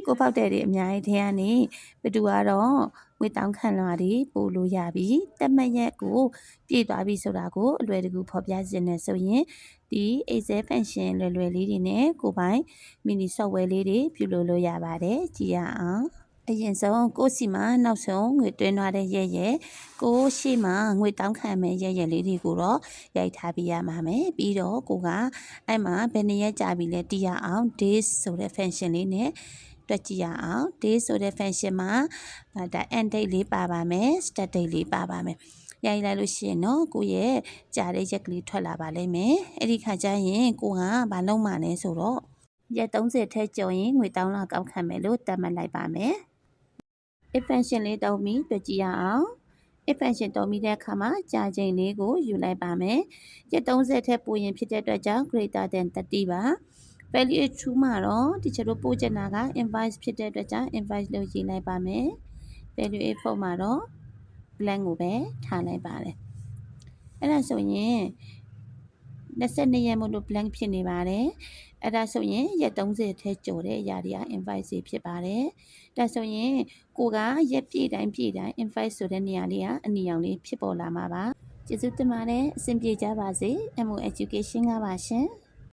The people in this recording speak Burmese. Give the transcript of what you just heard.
ကိုပေါက်တဲ့တွေအများကြီးထဲကနေဘယ်သူကတော့ငွေတောင်းခံလာတွေပို့လို့ရပြီတက်မှတ်ရက်ကိုပြည့်သွားပြီဆိုတာကိုအလွယ်တကူဖော်ပြခြင်းနဲ့ဆိုရင်ဒီ Excel function လွယ်လေးတွေနဲ့ကိုပိုင် mini software လေးတွေပြုလုပ်လို့ရပါတယ်ကြည့်ရအောင်အရင်ဆုံးကိုစီမှာနောက်ဆုံးငွေသွင်းသွားတဲ့ရက်ကိုရှိမှာငွေတောင်းခံမဲ့ရက်လေးတွေကိုတော့ရိုက်ထားပြရမှာမယ်ပြီးတော့ကိုကအဲ့မှာဘယ်နှစ်ရက်ကြာပြီလဲတည်ရအောင် days ဆိုတဲ့ function လေးနဲ့တွက်ကြည့်ရအောင် days ဆိုတဲ့ function မှာဒါ end date လေးပါပါမယ် start date လေးပါပါမယ်ရိုက်လိုက်လို့ရှိရင်တော့ကိုရဲ့ကြာတဲ့ရက်ကလေးထွက်လာပါလိမ့်မယ်အဲ့ဒီခါကျရင်ကိုကဘာလုပ်မှလဲဆိုတော့ရက်30ထက်ကျော်ရင်ငွေတောင်းလာကောက်ခံမယ်လို့သတ်မှတ်လိုက်ပါမယ်if function လေးတောင်းပြီးတွက်ကြည့်ရအောင် if function တောင်းပြီးတဲ့အခါမှာကြာချိန်လေးကိုယူလိုက်ပါမယ်ရက်30ထက်ပိုရင်ဖြစ်တဲ့အတွက်ကြောင့် greater than 30ပါ value is true မှာတော့ဒီချက်တို့ပို့ချင်တာက invoice ဖြစ်တဲ့အတွက်ကြောင့် invoice လို့ရေးလိုက်ပါမယ် value is false မှာတော့ blank ကိုပဲထားလိုက်ပါတယ်အဲ့ဒါဆိုရင်22ရက်မို့လို့ blank ဖြစ်နေပါတယ်အဲ့ဒါဆိုရင်ရက်30ထဲကျော်တဲ့အရာတွေက invoice ဖြစ်ပါတယ်ဒါဆိုရင်ကိုကရက်ပြည့်တိုင်း invoice ဆိုတဲ့နေရာလေးကအနီရောင်လေးဖြစ်ပေါ်လာမှာပါကျေးဇူးတင်ပါတယ်အဆင်ပြေကြပါစေ MO Education ကပါရှင်